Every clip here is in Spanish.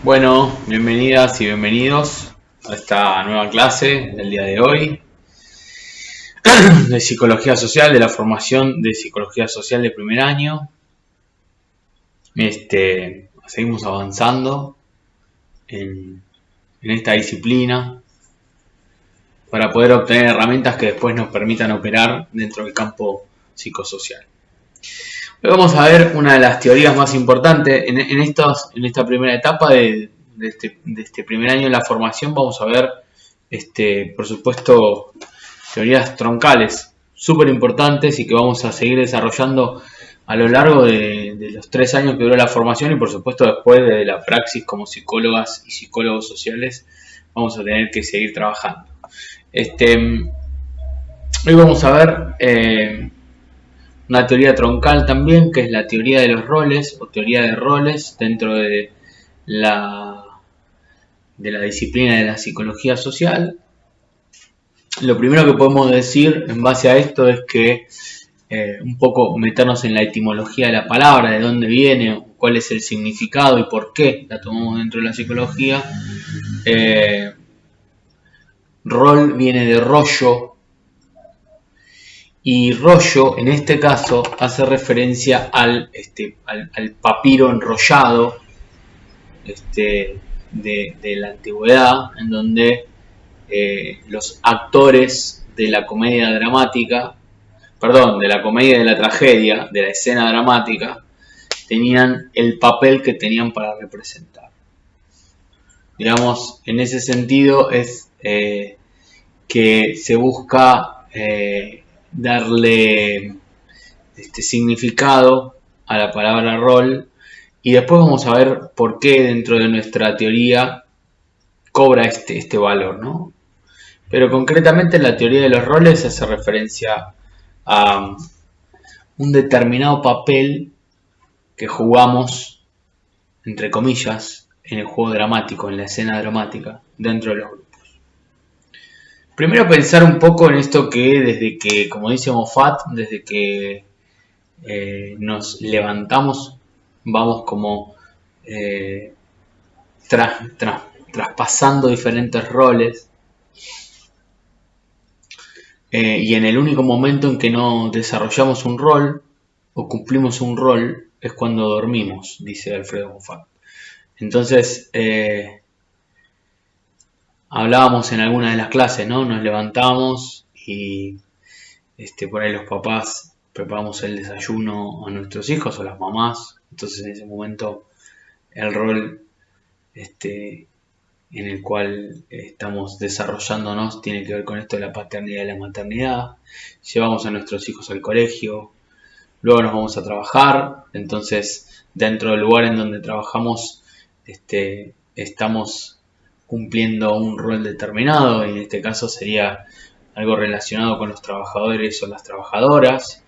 Bueno, bienvenidas y bienvenidos a esta nueva clase del día de hoy de Psicología Social, de la formación de Psicología Social de primer año. Seguimos avanzando en esta disciplina para poder obtener herramientas que después nos permitan operar dentro del campo psicosocial. Hoy vamos a ver una de las teorías más importantes en esta primera etapa de este primer año de la formación. Vamos a ver, por supuesto, teorías troncales súper importantes y que vamos a seguir desarrollando a lo largo de los 3 años que duró la formación y por supuesto después de la praxis como psicólogas y psicólogos sociales vamos a tener que seguir trabajando. Hoy vamos a ver una teoría troncal también, que es la teoría de los roles o teoría de roles dentro de la disciplina de la psicología social. Lo primero que podemos decir en base a esto es que un poco meternos en la etimología de la palabra, de dónde viene, cuál es el significado y por qué la tomamos dentro de la psicología. Rol viene de rollo, y rollo en este caso hace referencia al papiro enrollado de la antigüedad, en donde los actores de la comedia dramática, de la comedia y de la tragedia, de la escena dramática, tenían el papel que tenían para representar. Digamos, en ese sentido es que se busca darle significado a la palabra rol, y después vamos a ver por qué dentro de nuestra teoría cobra este valor, ¿no? Pero concretamente la teoría de los roles hace referencia a un determinado papel que jugamos, entre comillas, en el juego dramático, en la escena dramática, dentro de los grupos. Primero pensar un poco en esto que desde que, como dice Moffat, desde que nos levantamos, vamos como traspasando diferentes roles, y en el único momento en que no desarrollamos un rol o cumplimos un rol es cuando dormimos, dice Alfredo Moffat. Entonces, hablábamos en alguna de las clases, ¿no? Nos levantamos y por ahí los papás preparamos el desayuno a nuestros hijos o las mamás. Entonces en ese momento el rol en el cual estamos desarrollándonos tiene que ver con esto de la paternidad y la maternidad. Llevamos a nuestros hijos al colegio, luego nos vamos a trabajar. Entonces dentro del lugar en donde trabajamos estamos cumpliendo un rol determinado, y en este caso sería algo relacionado con los trabajadores o las trabajadoras.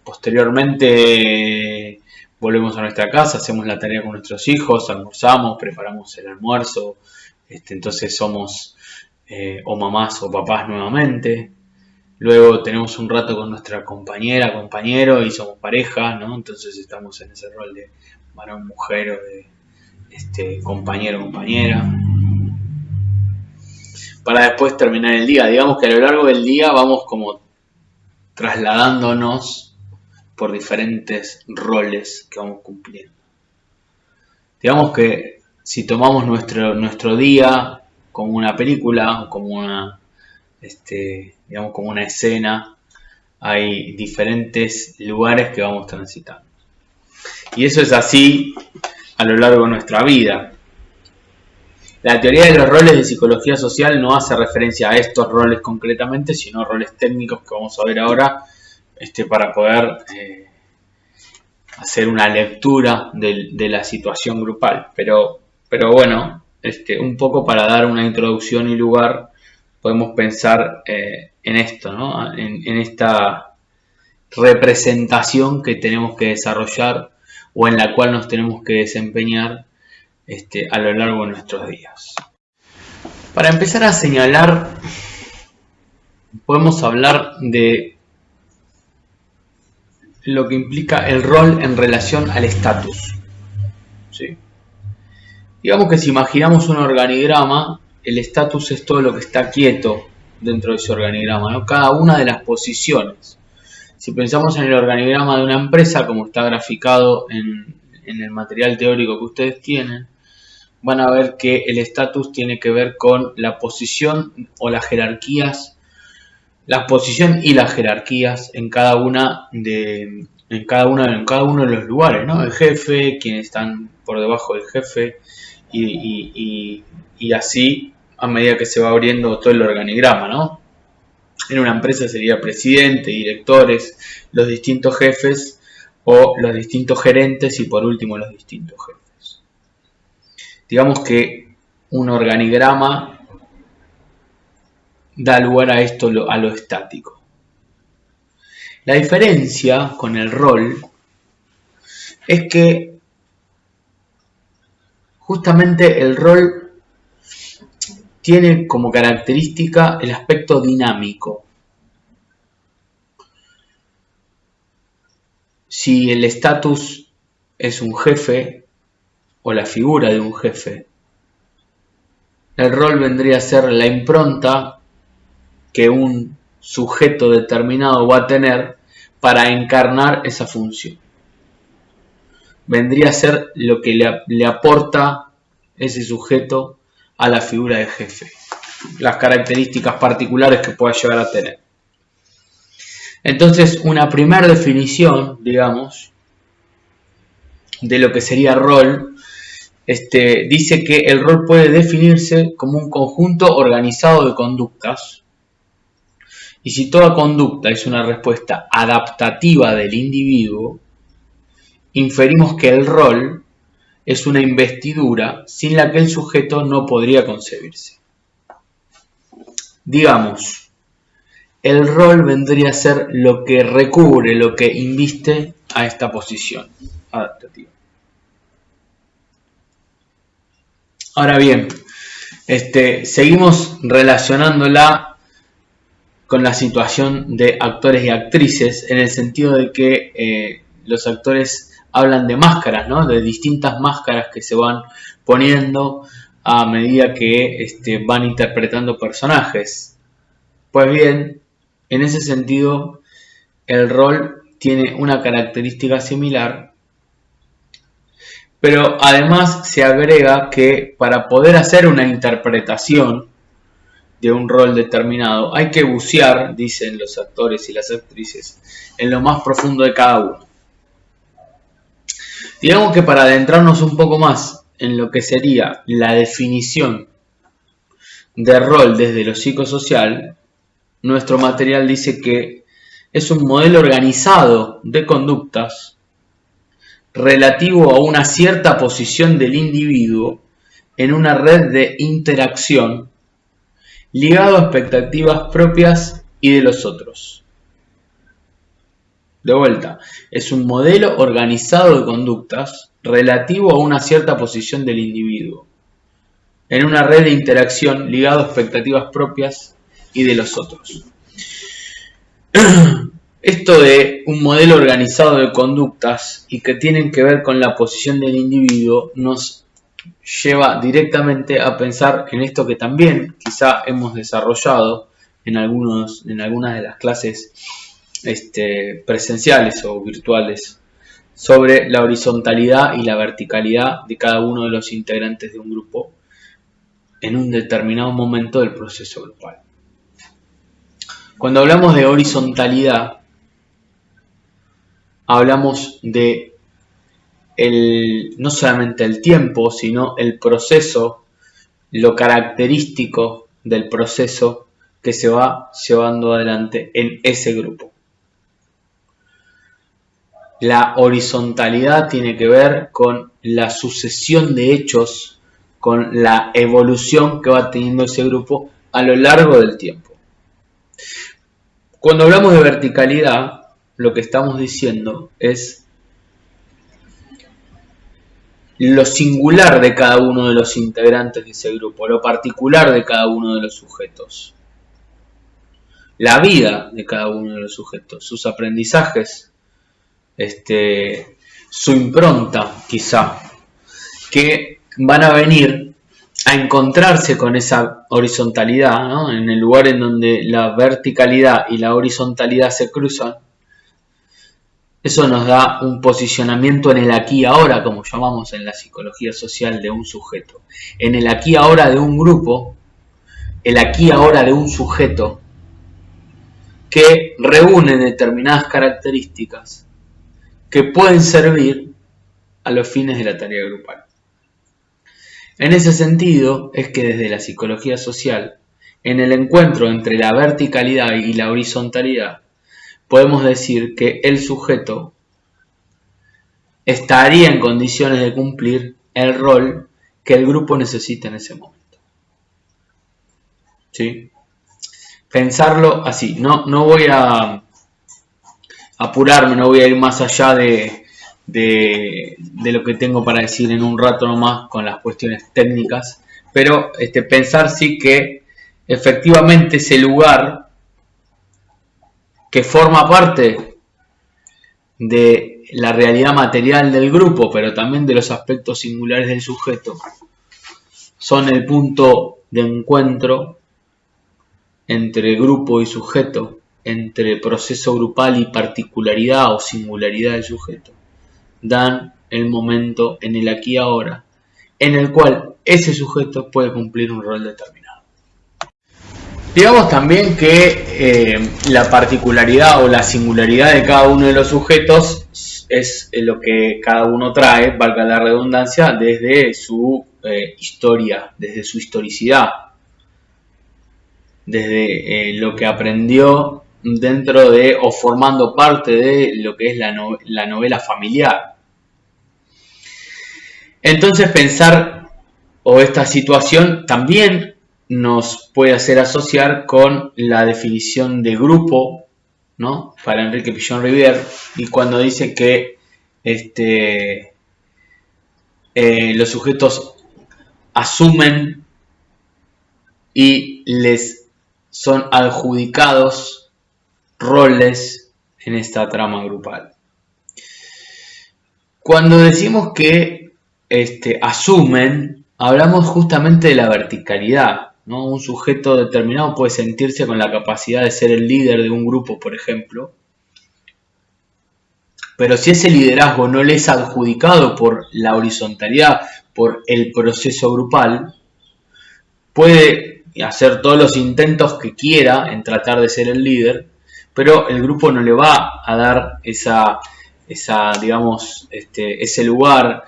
Posteriormente volvemos a nuestra casa, hacemos la tarea con nuestros hijos, almorzamos, preparamos el almuerzo, entonces somos o mamás o papás nuevamente. Luego tenemos un rato con nuestra compañera, compañero, y somos pareja, ¿no? Entonces estamos en ese rol de varón, mujer, o de compañero, compañera, para después terminar el día. Digamos que a lo largo del día vamos como trasladándonos por diferentes roles que vamos cumpliendo. Digamos que si tomamos nuestro día como una película, como una escena, hay diferentes lugares que vamos transitando. Y eso es así a lo largo de nuestra vida. La teoría de los roles de psicología social no hace referencia a estos roles concretamente, sino roles técnicos que vamos a ver ahora, para poder hacer una lectura de la situación grupal. Pero bueno, un poco para dar una introducción y lugar, podemos pensar en esto, ¿no? En esta representación que tenemos que desarrollar o en la cual nos tenemos que desempeñar a lo largo de nuestros días. Para empezar a señalar, podemos hablar de lo que implica el rol en relación al estatus, ¿sí? Digamos que si imaginamos un organigrama, el estatus es todo lo que está quieto dentro de ese organigrama, ¿no? Cada una de las posiciones. Si pensamos en el organigrama de una empresa, como está graficado en el material teórico que ustedes tienen, van a ver que el estatus tiene que ver con la posición o las jerarquías, la posición y las jerarquías en cada uno de los lugares, ¿no? El jefe, quienes están por debajo del jefe y así a medida que se va abriendo todo el organigrama, ¿no? En una empresa sería presidente, directores, los distintos jefes o los distintos gerentes y por último los distintos jefes. Digamos que un organigrama da lugar a esto, a lo estático. La diferencia con el rol es que justamente el rol tiene como característica el aspecto dinámico. Si el estatus es un jefe o la figura de un jefe, el rol vendría a ser la impronta que un sujeto determinado va a tener para encarnar esa función. Vendría a ser lo que le aporta ese sujeto a la figura de jefe, las características particulares que pueda llegar a tener. Entonces, una primera definición, digamos, de lo que sería rol, dice que el rol puede definirse como un conjunto organizado de conductas, y si toda conducta es una respuesta adaptativa del individuo, inferimos que el rol es una investidura sin la que el sujeto no podría concebirse. Digamos, el rol vendría a ser lo que recubre, lo que inviste a esta posición adaptativa. Ahora bien, seguimos relacionándola con la situación de actores y actrices, en el sentido de que los actores hablan de máscaras, ¿no? De distintas máscaras que se van poniendo a medida que van interpretando personajes. Pues bien, en ese sentido, el rol tiene una característica similar, pero además se agrega que para poder hacer una interpretación de un rol determinado hay que bucear, dicen los actores y las actrices, en lo más profundo de cada uno. Digamos que para adentrarnos un poco más en lo que sería la definición de rol desde lo psicosocial, nuestro material dice que es un modelo organizado de conductas relativo a una cierta posición del individuo en una red de interacción ligado a expectativas propias y de los otros. De vuelta, es un modelo organizado de conductas relativo a una cierta posición del individuo en una red de interacción ligado a expectativas propias y de los otros. Esto de un modelo organizado de conductas y que tienen que ver con la posición del individuo nos lleva directamente a pensar en esto que también quizá hemos desarrollado en algunas de las clases presenciales o virtuales sobre la horizontalidad y la verticalidad de cada uno de los integrantes de un grupo en un determinado momento del proceso grupal. Cuando hablamos de horizontalidad, hablamos de no solamente el tiempo, sino el proceso, lo característico del proceso que se va llevando adelante en ese grupo. La horizontalidad tiene que ver con la sucesión de hechos, con la evolución que va teniendo ese grupo a lo largo del tiempo. Cuando hablamos de verticalidad, lo que estamos diciendo es lo singular de cada uno de los integrantes de ese grupo, lo particular de cada uno de los sujetos, la vida de cada uno de los sujetos, sus aprendizajes, su impronta quizá, que van a venir a encontrarse con esa horizontalidad, ¿no? En el lugar en donde la verticalidad y la horizontalidad se cruzan. Eso nos da un posicionamiento en el aquí y ahora, como llamamos en la psicología social, de un sujeto. En el aquí y ahora de un grupo, el aquí y ahora de un sujeto que reúne determinadas características que pueden servir a los fines de la tarea grupal. En ese sentido es que desde la psicología social, en el encuentro entre la verticalidad y la horizontalidad, podemos decir que el sujeto estaría en condiciones de cumplir el rol que el grupo necesita en ese momento. ¿Sí? Pensarlo así, no voy a apurarme, no voy a ir más allá de lo que tengo para decir en un rato nomás con las cuestiones técnicas, pero pensar sí que efectivamente ese lugar que forma parte de la realidad material del grupo, pero también de los aspectos singulares del sujeto, son el punto de encuentro entre grupo y sujeto, entre proceso grupal y particularidad o singularidad del sujeto, dan el momento en el aquí y ahora, en el cual ese sujeto puede cumplir un rol determinado. Digamos también que la particularidad o la singularidad de cada uno de los sujetos es lo que cada uno trae, valga la redundancia, desde su historia, desde su historicidad, desde lo que aprendió dentro de o formando parte de lo que es la novela familiar. Entonces pensar o esta situación también nos puede hacer asociar con la definición de grupo, ¿no? Para Enrique Pillon Rivière, y cuando dice que los sujetos asumen y les son adjudicados roles en esta trama grupal. Cuando decimos que asumen, hablamos justamente de la verticalidad, ¿no? Un sujeto determinado puede sentirse con la capacidad de ser el líder de un grupo, por ejemplo, pero si ese liderazgo no le es adjudicado por la horizontalidad, por el proceso grupal, puede hacer todos los intentos que quiera en tratar de ser el líder, pero el grupo no le va a dar ese lugar,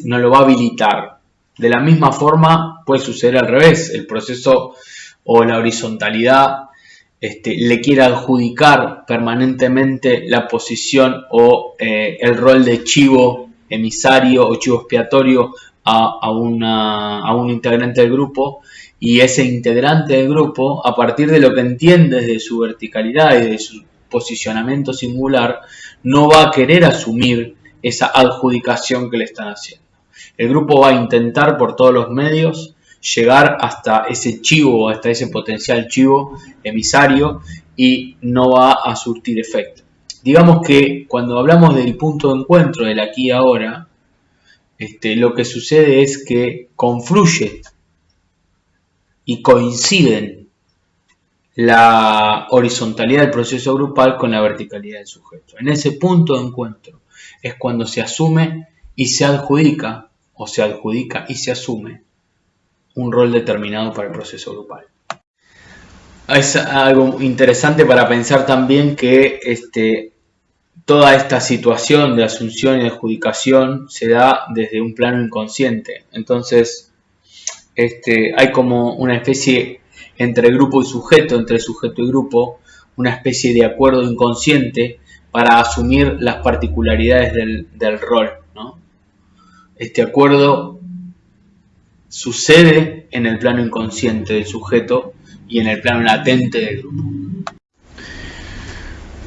no lo va a habilitar. De la misma forma puede suceder al revés, el proceso o la horizontalidad le quiere adjudicar permanentemente la posición o el rol de chivo emisario o chivo expiatorio a un integrante del grupo, y ese integrante del grupo, a partir de lo que entiende de su verticalidad y de su posicionamiento singular, no va a querer asumir esa adjudicación que le están haciendo. El grupo va a intentar por todos los medios llegar hasta ese chivo, hasta ese potencial chivo emisario, y no va a surtir efecto. Digamos que cuando hablamos del punto de encuentro del aquí y ahora, lo que sucede es que confluye y coinciden la horizontalidad del proceso grupal con la verticalidad del sujeto. En ese punto de encuentro es cuando se asume y se adjudica, o se adjudica y se asume un rol determinado para el proceso grupal. Es algo interesante para pensar también que toda esta situación de asunción y de adjudicación se da desde un plano inconsciente. Entonces, hay como una especie entre grupo y sujeto, entre sujeto y grupo, una especie de acuerdo inconsciente para asumir las particularidades del rol, ¿no? Este acuerdo sucede en el plano inconsciente del sujeto y en el plano latente del grupo.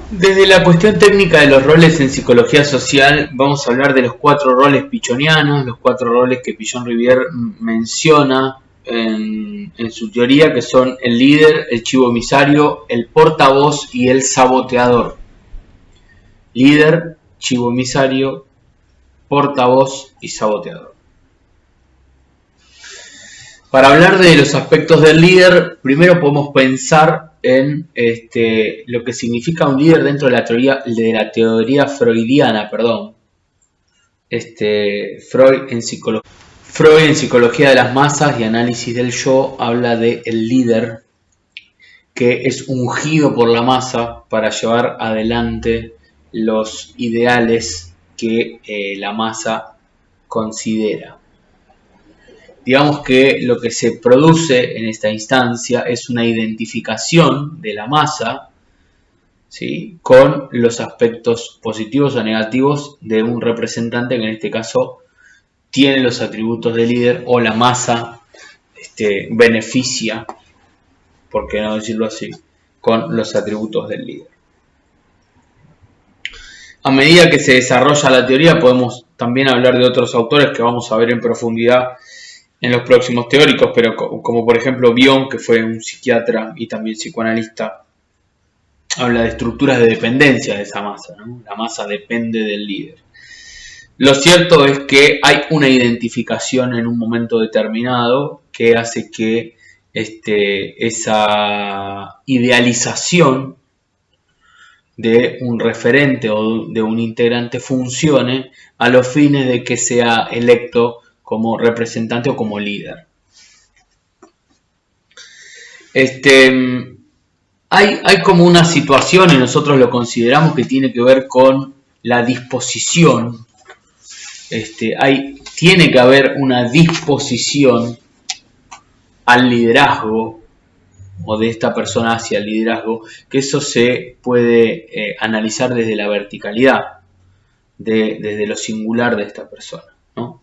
Desde la cuestión técnica de los roles en psicología social, vamos a hablar de los 4 roles pichonianos, los 4 roles que Pillon Rivière menciona en su teoría, que son el líder, el chivo emisario, el portavoz y el saboteador. Líder, chivo emisario, portavoz y saboteador. Para hablar de los aspectos del líder, primero podemos pensar en lo que significa un líder dentro de la teoría freudiana, perdón. Freud en Psicología de las Masas y Análisis del Yo habla de el líder que es ungido por la masa para llevar adelante los ideales que la masa considera. Digamos que lo que se produce en esta instancia es una identificación de la masa, ¿sí?, con los aspectos positivos o negativos de un representante que en este caso tiene los atributos de líder, o la masa beneficia, por qué no decirlo así, con los atributos del líder. A medida que se desarrolla la teoría podemos también hablar de otros autores que vamos a ver en profundidad en los próximos teóricos, pero como por ejemplo Bion, que fue un psiquiatra y también psicoanalista, habla de estructuras de dependencia de esa masa, ¿no? La masa depende del líder. Lo cierto es que hay una identificación en un momento determinado que hace que esa idealización de un referente o de un integrante funcione a los fines de que sea electo como representante o como líder. Hay como una situación, y nosotros lo consideramos, que tiene que ver con la disposición. Tiene que haber una disposición al liderazgo, o de esta persona hacia el liderazgo, que eso se puede analizar desde la verticalidad, desde lo singular de esta persona, ¿no?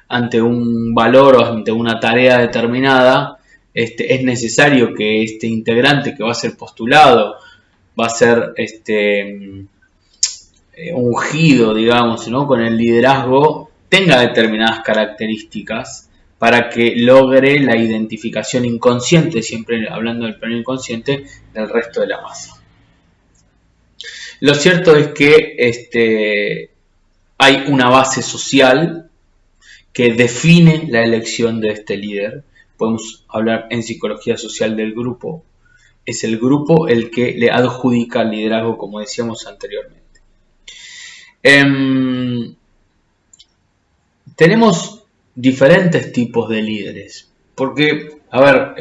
Ante un valor o ante una tarea determinada, es necesario que este integrante que va a ser postulado, va a ser ungido, digamos, ¿no?, con el liderazgo, tenga determinadas características para que logre la identificación inconsciente, siempre hablando del plano inconsciente, del resto de la masa. Lo cierto es que hay una base social que define la elección de este líder. Podemos hablar en psicología social del grupo. Es el grupo el que le adjudica el liderazgo, como decíamos anteriormente. Tenemos diferentes tipos de líderes, porque, a ver,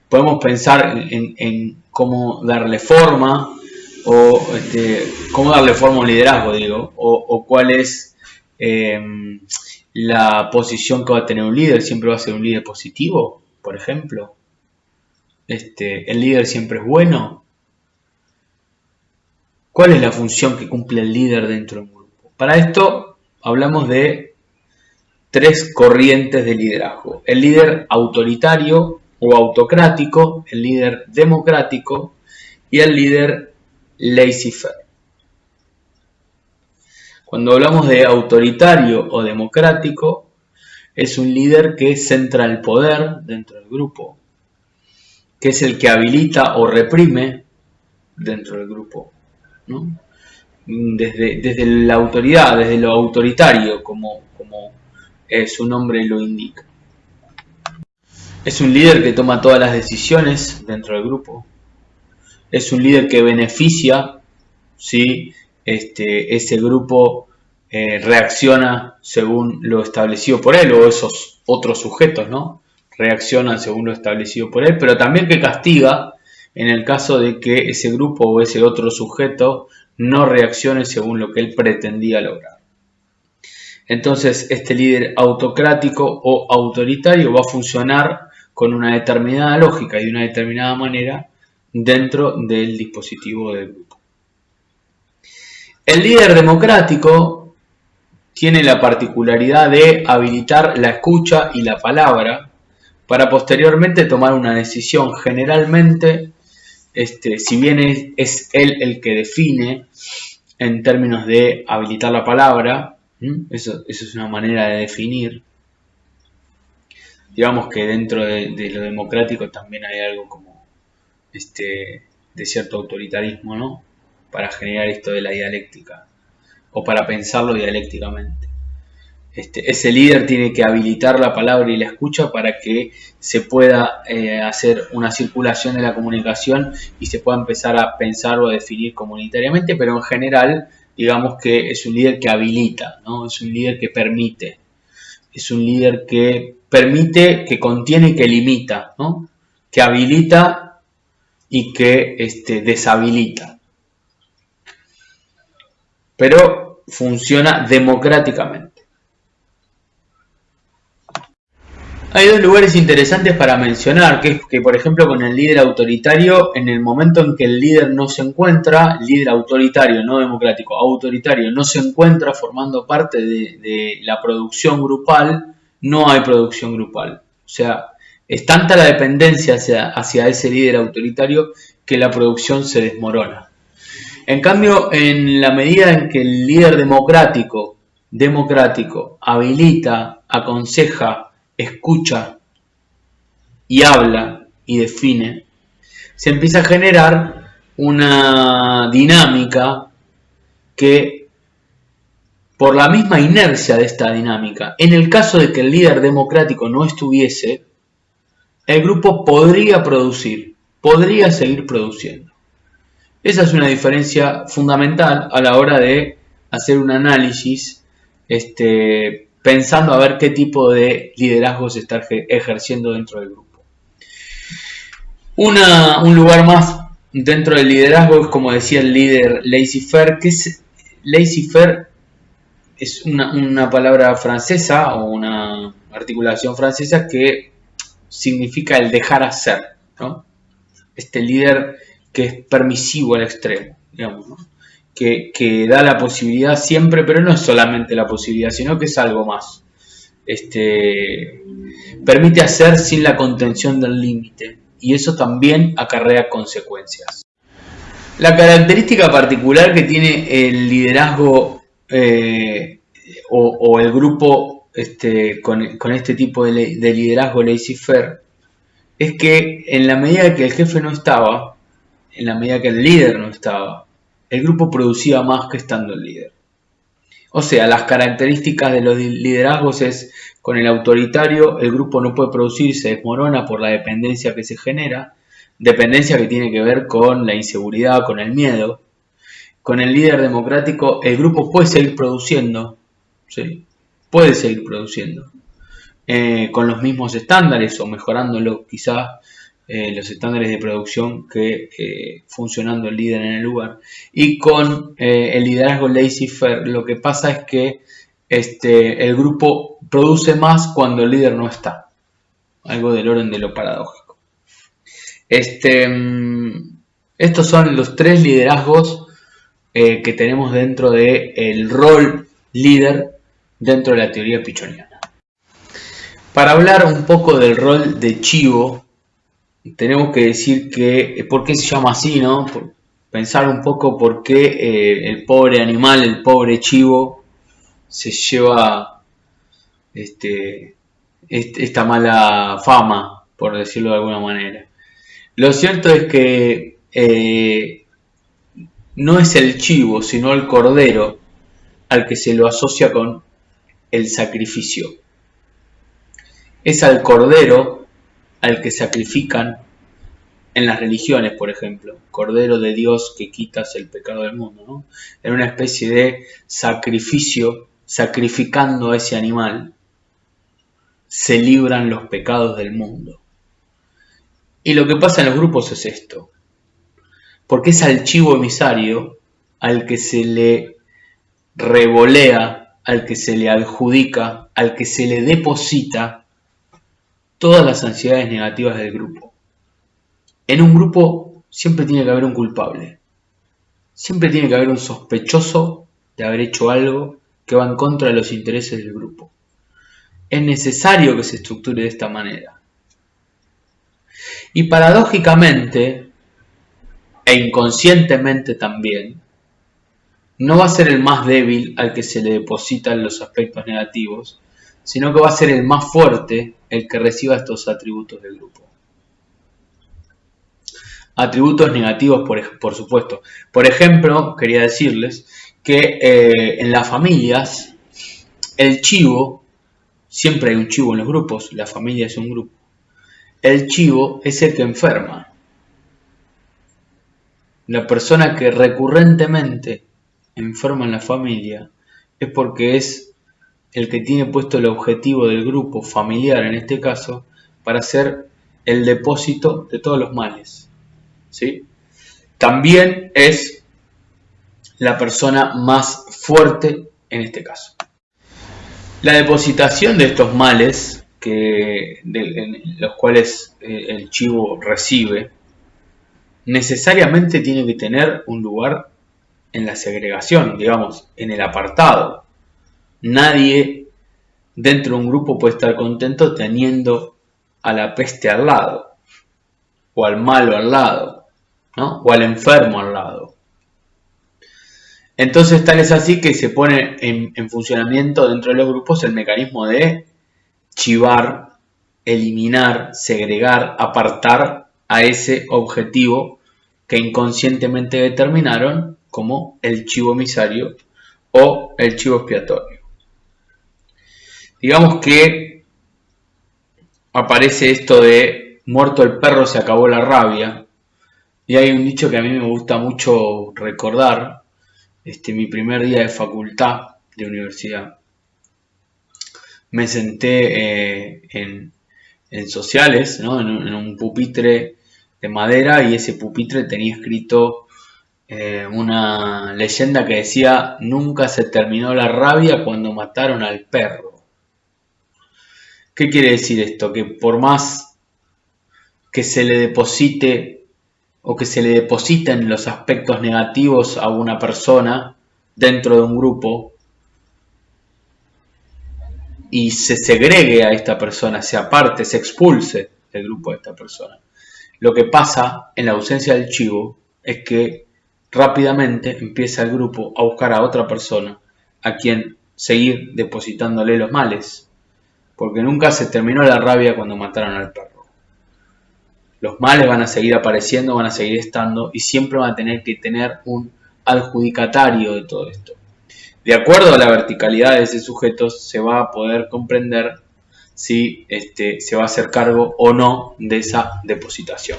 podemos pensar en cómo darle forma, o cómo darle forma a un liderazgo, digo, o cuál es la posición que va a tener un líder. ¿Siempre va a ser un líder positivo, por ejemplo? ¿El líder siempre es bueno? ¿Cuál es la función que cumple el líder dentro de un grupo? Para esto hablamos de tres corrientes de liderazgo: el líder autoritario o autocrático, el líder democrático y el líder laissez-faire. Cuando hablamos de autoritario o democrático, es un líder que centra el poder dentro del grupo, que es el que habilita o reprime dentro del grupo, ¿no? Desde la autoridad, desde lo autoritario, como su nombre lo indica. Es un líder que toma todas las decisiones dentro del grupo. Es un líder que beneficia si ese grupo reacciona según lo establecido por él, o esos otros sujetos, ¿no?, reaccionan según lo establecido por él, pero también que castiga en el caso de que ese grupo o ese otro sujeto no reaccione según lo que él pretendía lograr. Entonces, este líder autocrático o autoritario va a funcionar con una determinada lógica y de una determinada manera dentro del dispositivo del grupo. El líder democrático tiene la particularidad de habilitar la escucha y la palabra para posteriormente tomar una decisión. Generalmente, si bien es él el que define en términos de habilitar la palabra, eso es una manera de definir. Digamos que dentro de lo democrático también hay algo como de cierto autoritarismo, ¿no?, para generar esto de la dialéctica, o para pensarlo dialécticamente. ese líder tiene que habilitar la palabra y la escucha para que se pueda hacer una circulación de la comunicación y se pueda empezar a pensar o a definir comunitariamente, pero en general, digamos que es un líder que habilita, ¿no? Es un líder que permite, es un líder que permite, que contiene y que limita, ¿no? Que habilita y que deshabilita. Pero funciona democráticamente. Hay dos lugares interesantes para mencionar, que es que, por ejemplo, con el líder autoritario, en el momento en que el líder no se encuentra, líder autoritario, no democrático, autoritario, no se encuentra formando parte de la producción grupal, no hay producción grupal. O sea, es tanta la dependencia hacia ese líder autoritario que la producción se desmorona. En cambio, en la medida en que el líder democrático habilita, aconseja, escucha y habla y define, se empieza a generar una dinámica que, por la misma inercia de esta dinámica, en el caso de que el líder democrático no estuviese, el grupo podría producir, podría seguir produciendo. Esa es una diferencia fundamental a la hora de hacer un análisis pensando a ver qué tipo de liderazgo se está ejerciendo dentro del grupo. Un lugar más dentro del liderazgo es, como decía el líder laissez-faire, que es laissez-faire es una palabra francesa o una articulación francesa que significa el dejar hacer, ¿no? Este líder que es permisivo al extremo, digamos, ¿no? Que da la posibilidad siempre, pero no es solamente la posibilidad, sino que es algo más. Permite hacer sin la contención del límite, y eso también acarrea consecuencias. La característica particular que tiene el liderazgo o el grupo con este tipo de liderazgo laissez-faire es que en la medida que el jefe no estaba, en la medida que el líder no estaba, el grupo producía más que estando el líder. O sea, las características de los liderazgos es, con el autoritario, el grupo no puede producir, se desmorona por la dependencia que se genera, dependencia que tiene que ver con la inseguridad, con el miedo. Con el líder democrático, el grupo puede seguir produciendo, ¿sí? Puede seguir produciendo, con los mismos estándares o mejorándolo quizás, los estándares de producción que funcionando el líder en el lugar. Y con el liderazgo laissez-faire lo que pasa es que el grupo produce más cuando el líder no está. Algo del orden de lo paradójico. Estos son los tres liderazgos que tenemos dentro del rol líder dentro de la teoría pichoniana. Para hablar un poco del rol de chivo, tenemos que decir que por qué se llama así, ¿no? Pensar un poco por qué el pobre animal, el pobre chivo, se lleva esta mala fama, por decirlo de alguna manera. Lo cierto es que no es el chivo, sino el cordero al que se lo asocia con el sacrificio. Es al cordero al que sacrifican en las religiones, por ejemplo, Cordero de Dios que quitas el pecado del mundo, ¿no? En una especie de sacrificio, sacrificando a ese animal, se libran los pecados del mundo. Y lo que pasa en los grupos es esto, porque es al chivo emisario al que se le revolea, al que se le adjudica, al que se le deposita todas las ansiedades negativas del grupo. En un grupo siempre tiene que haber un culpable, siempre tiene que haber un sospechoso de haber hecho algo que va en contra de los intereses del grupo. Es necesario que se estructure de esta manera. Y paradójicamente, e inconscientemente también, no va a ser el más débil al que se le depositan los aspectos negativos, sino que va a ser el más fuerte el que reciba estos atributos del grupo. Atributos negativos, por supuesto. Por ejemplo, quería decirles que en las familias El chivo, siempre hay un chivo en los grupos, la familia es un grupo. El chivo es el que enferma. La persona que recurrentemente enferma en la familia es porque es el que tiene puesto el objetivo del grupo familiar, en este caso, para ser el depósito de todos los males, ¿sí? También es la persona más fuerte en este caso. La depositación de estos males, en los cuales el chivo recibe, necesariamente tiene que tener un lugar en la segregación, digamos, en el apartado. Nadie dentro de un grupo puede estar contento teniendo a la peste al lado, o al malo al lado, ¿no? O al enfermo al lado. Entonces tal es así que se pone en funcionamiento dentro de los grupos el mecanismo de chivar, eliminar, segregar, apartar a ese objetivo que inconscientemente determinaron como el chivo emisario o el chivo expiatorio. Digamos que aparece esto de muerto el perro se acabó la rabia, y hay un dicho que a mí me gusta mucho recordar. Mi primer día de facultad de universidad, me senté en sociales, ¿no? en un pupitre de madera, y ese pupitre tenía escrito una leyenda que decía: nunca se terminó la rabia cuando mataron al perro. ¿Qué quiere decir esto? Que por más que se le deposite o que se le depositen los aspectos negativos a una persona dentro de un grupo y se segregue a esta persona, se aparte, se expulse del grupo de esta persona, lo que pasa en la ausencia del chivo es que rápidamente empieza el grupo a buscar a otra persona a quien seguir depositándole los males, porque nunca se terminó la rabia cuando mataron al perro. Los males van a seguir apareciendo, van a seguir estando, y siempre van a tener que tener un adjudicatario de todo esto. De acuerdo a la verticalidad de ese sujeto, se va a poder comprender si se va a hacer cargo o no de esa depositación.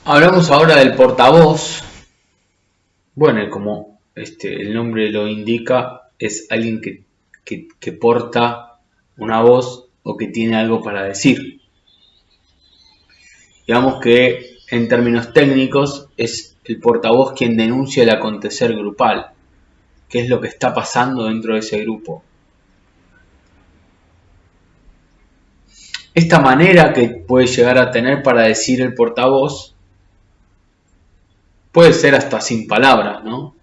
Hablamos ahora del portavoz. Bueno, como el nombre lo indica, es alguien que porta una voz o que tiene algo para decir. Digamos que en términos técnicos es el portavoz quien denuncia el acontecer grupal, qué es lo que está pasando dentro de ese grupo. Esta manera que puede llegar a tener para decir el portavoz puede ser hasta sin palabras, ¿no?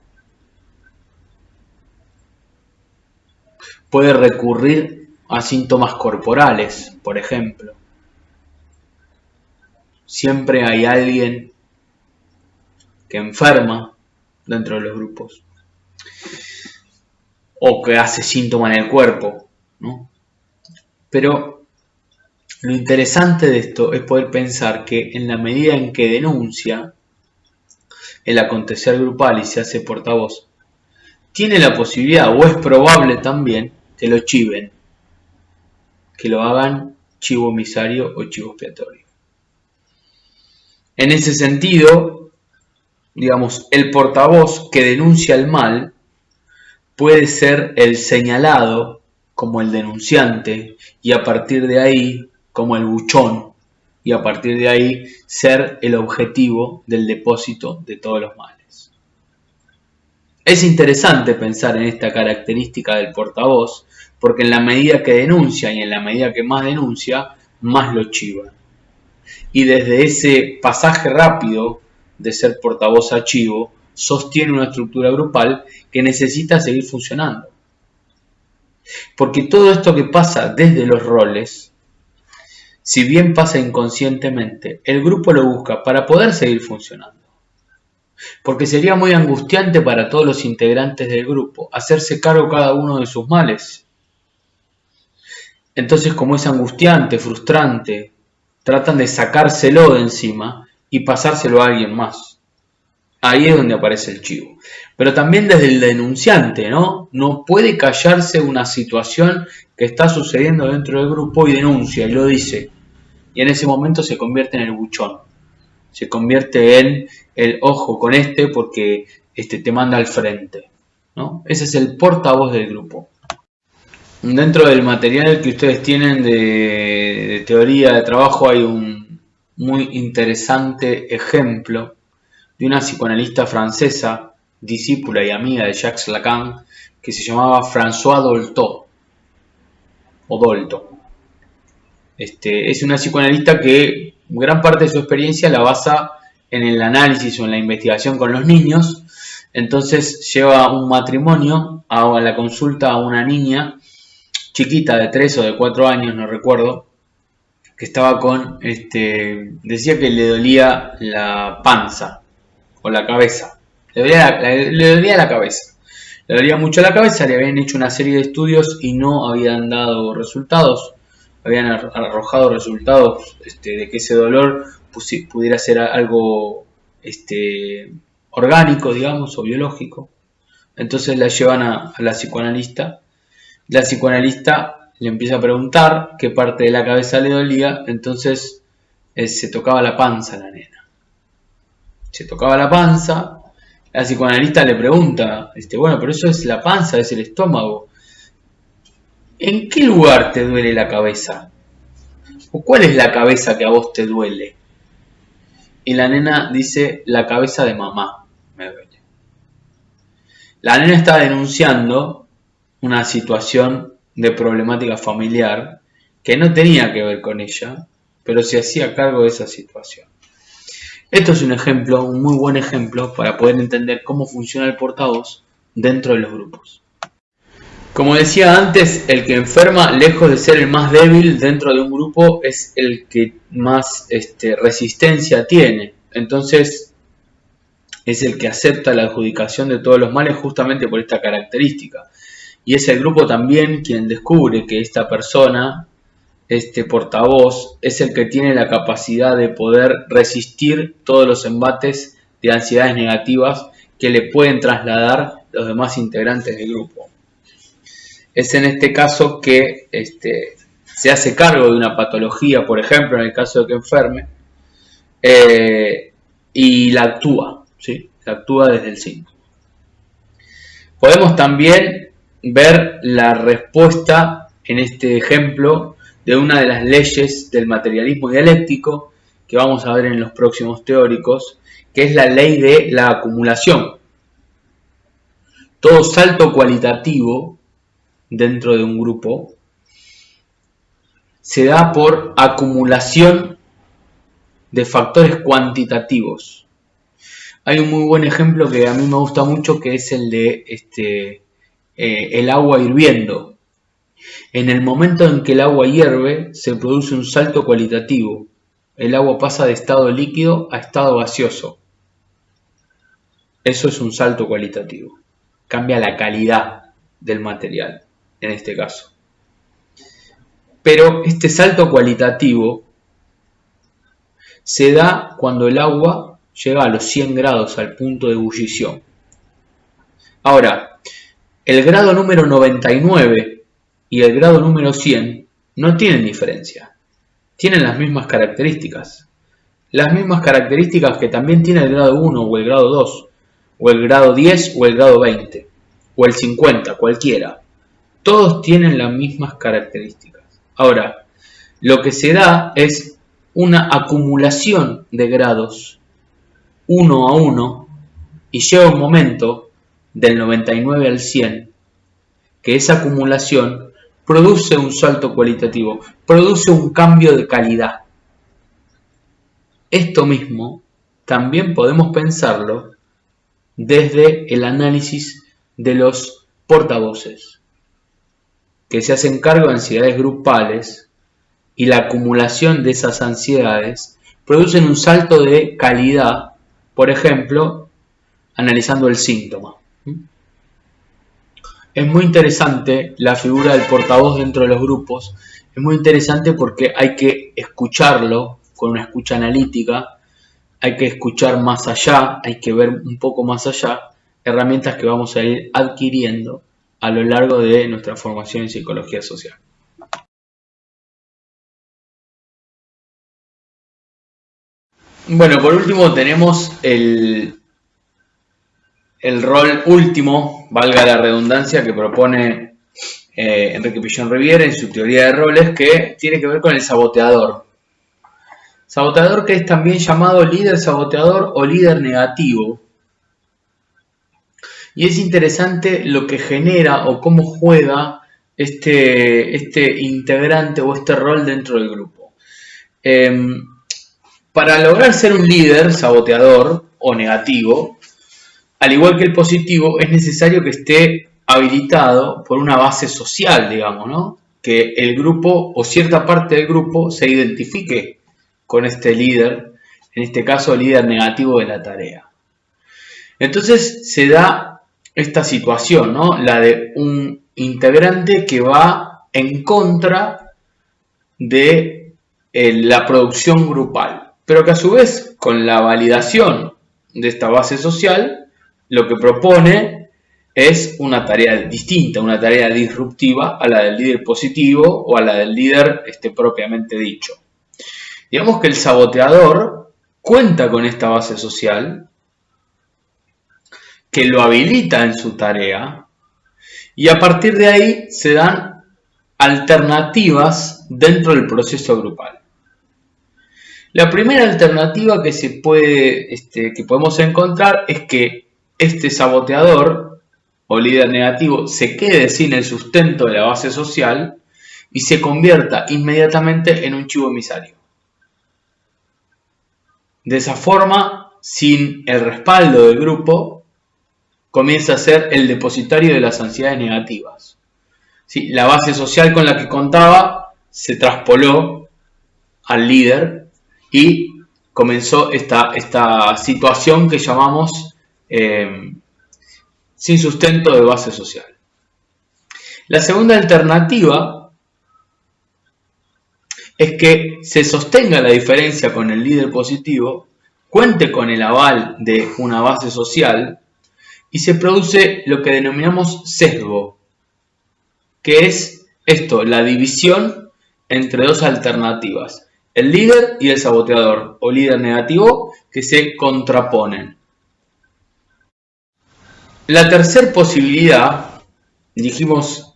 Puede recurrir a síntomas corporales, por ejemplo. Siempre hay alguien que enferma dentro de los grupos o que hace síntoma en el cuerpo, ¿no? Pero lo interesante de esto es poder pensar que en la medida en que denuncia el acontecer grupal y se hace portavoz, tiene la posibilidad, o es probable también, que lo chiven, que lo hagan chivo emisario o chivo expiatorio. En ese sentido, digamos, el portavoz que denuncia el mal puede ser el señalado como el denunciante, y a partir de ahí como el buchón, y a partir de ahí ser el objetivo del depósito de todos los males. Es interesante pensar en esta característica del portavoz, porque en la medida que denuncia y en la medida que más denuncia, más lo chivan. Y desde ese pasaje rápido de ser portavoz a chivo, sostiene una estructura grupal que necesita seguir funcionando. Porque todo esto que pasa desde los roles, si bien pasa inconscientemente, el grupo lo busca para poder seguir funcionando. Porque sería muy angustiante para todos los integrantes del grupo hacerse cargo cada uno de sus males. Entonces, como es angustiante, frustrante, tratan de sacárselo de encima y pasárselo a alguien más. ahí es donde aparece el chivo. Pero también desde el denunciante, ¿no? No puede callarse una situación que está sucediendo dentro del grupo y denuncia y lo dice. Y en ese momento se convierte en el buchón. Se convierte en el ojo con porque te manda al frente, ¿no? Ese es el portavoz del grupo. Dentro del material que ustedes tienen de teoría de trabajo hay un muy interesante ejemplo de una psicoanalista francesa, discípula y amiga de Jacques Lacan, que se llamaba Françoise Dolto, o Dolto. Es una psicoanalista que gran parte de su experiencia la basa en el análisis o en la investigación con los niños. Entonces lleva un matrimonio a la consulta a una niña chiquita de 3 o de 4 años, no recuerdo, que estaba decía que le dolía la panza o la cabeza, le dolía la cabeza, le dolía mucho la cabeza, le habían hecho una serie de estudios y no habían dado resultados, habían arrojado resultados de que ese dolor pudiera ser algo orgánico, digamos, o biológico. Entonces la llevan a la psicoanalista. La psicoanalista le empieza a preguntar qué parte de la cabeza le dolía, entonces se tocaba la panza a la nena. Se tocaba la panza, la psicoanalista le pregunta, bueno, pero eso es la panza, es el estómago. ¿En qué lugar te duele la cabeza? ¿O cuál es la cabeza que a vos te duele? Y la nena dice, la cabeza de mamá me duele. La nena está denunciando una situación de problemática familiar que no tenía que ver con ella, pero se hacía cargo de esa situación. Esto es un ejemplo, un muy buen ejemplo para poder entender cómo funciona el portavoz dentro de los grupos. Como decía antes, el que enferma, lejos de ser el más débil dentro de un grupo, es el que más resistencia tiene. Entonces, es el que acepta la adjudicación de todos los males justamente por esta característica. Y es el grupo también quien descubre que esta persona, este portavoz, es el que tiene la capacidad de poder resistir todos los embates de ansiedades negativas que le pueden trasladar los demás integrantes del grupo. Es en este caso que se hace cargo de una patología, por ejemplo, en el caso de que enferme, y la actúa, ¿sí? La actúa desde el síntoma. Podemos también ver la respuesta en este ejemplo de una de las leyes del materialismo dialéctico que vamos a ver en los próximos teóricos, que es la ley de la acumulación. Todo salto cualitativo dentro de un grupo se da por acumulación de factores cuantitativos. Hay un muy buen ejemplo que a mí me gusta mucho, que es el de el agua hirviendo. En el momento en que el agua hierve, se produce un salto cualitativo. El agua pasa de estado líquido a estado gaseoso. Eso es un salto cualitativo. Cambia la calidad del material, en este caso. Pero este salto cualitativo se da cuando el agua llega a los 100 grados, al punto de ebullición. Ahora, el grado número 99 y el grado número 100 no tienen diferencia. Tienen las mismas características. Las mismas características que también tiene el grado 1 o el grado 2, o el grado 10 o el grado 20, o el 50, cualquiera. Todos tienen las mismas características. Ahora, lo que se da es una acumulación de grados uno a uno, y llega un momento del 99 al 100 que esa acumulación produce un salto cualitativo, produce un cambio de calidad. Esto mismo también podemos pensarlo desde el análisis de los portavoces, que se hacen cargo de ansiedades grupales, y la acumulación de esas ansiedades producen un salto de calidad, por ejemplo, analizando el síntoma. Es muy interesante la figura del portavoz dentro de los grupos. Es muy interesante porque hay que escucharlo con una escucha analítica. hay que escuchar más allá, hay que ver un poco más allá, herramientas que vamos a ir adquiriendo a lo largo de nuestra formación en psicología social. Bueno, por último tenemos el rol último, valga la redundancia, que propone Enrique Pillon Riviere en su teoría de roles, que tiene que ver con el saboteador. Saboteador, que es también llamado líder saboteador o líder negativo. Y es interesante lo que genera o cómo juega este integrante o este rol dentro del grupo. Para lograr ser un líder saboteador o negativo, al igual que el positivo, es necesario que esté habilitado por una base social, digamos, ¿no? Que el grupo o cierta parte del grupo se identifique con este líder, en este caso líder negativo de la tarea. Entonces se da esta situación, ¿no? La de un integrante que va en contra de la producción grupal, pero que a su vez, con la validación de esta base social, lo que propone es una tarea distinta, una tarea disruptiva a la del líder positivo o a la del líder propiamente dicho. Digamos que el saboteador cuenta con esta base social que lo habilita en su tarea y a partir de ahí se dan alternativas dentro del proceso grupal. La primera alternativa que podemos encontrar es que este saboteador o líder negativo se quede sin el sustento de la base social y se convierta inmediatamente en un chivo emisario. De esa forma, sin el respaldo del grupo, comienza a ser el depositario de las ansiedades negativas. ¿Sí? La base social con la que contaba se traspoló al líder y comenzó esta situación que llamamos sin sustento de base social. La segunda alternativa es que se sostenga la diferencia con el líder positivo, cuente con el aval de una base social y se produce lo que denominamos sesgo, que es esto, la división entre dos alternativas, el líder y el saboteador o líder negativo que se contraponen. La tercera posibilidad, dijimos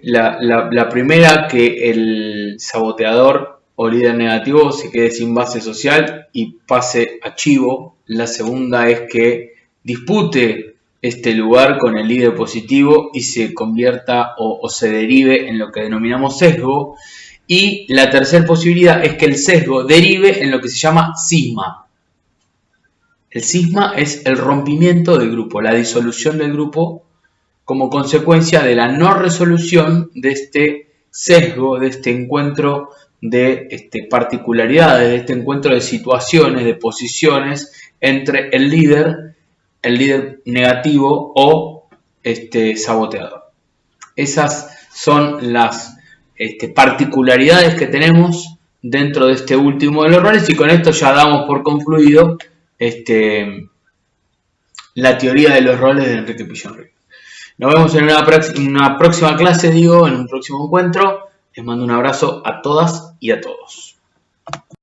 la primera, que el saboteador o líder negativo se quede sin base social y pase a chivo. La segunda es que dispute este lugar con el líder positivo y se convierta o se derive en lo que denominamos sesgo. Y la tercera posibilidad es que el sesgo derive en lo que se llama cisma. El cisma es el rompimiento del grupo, la disolución del grupo como consecuencia de la no resolución de este sesgo, de este encuentro de particularidades, de este encuentro de situaciones, de posiciones entre el líder negativo o saboteador. Esas son las particularidades que tenemos dentro de este último de los roles y con esto ya damos por concluido la teoría de los roles de Enrique Pillon Riviere. Nos vemos en una próxima clase, en un próximo encuentro. Les mando un abrazo a todas y a todos.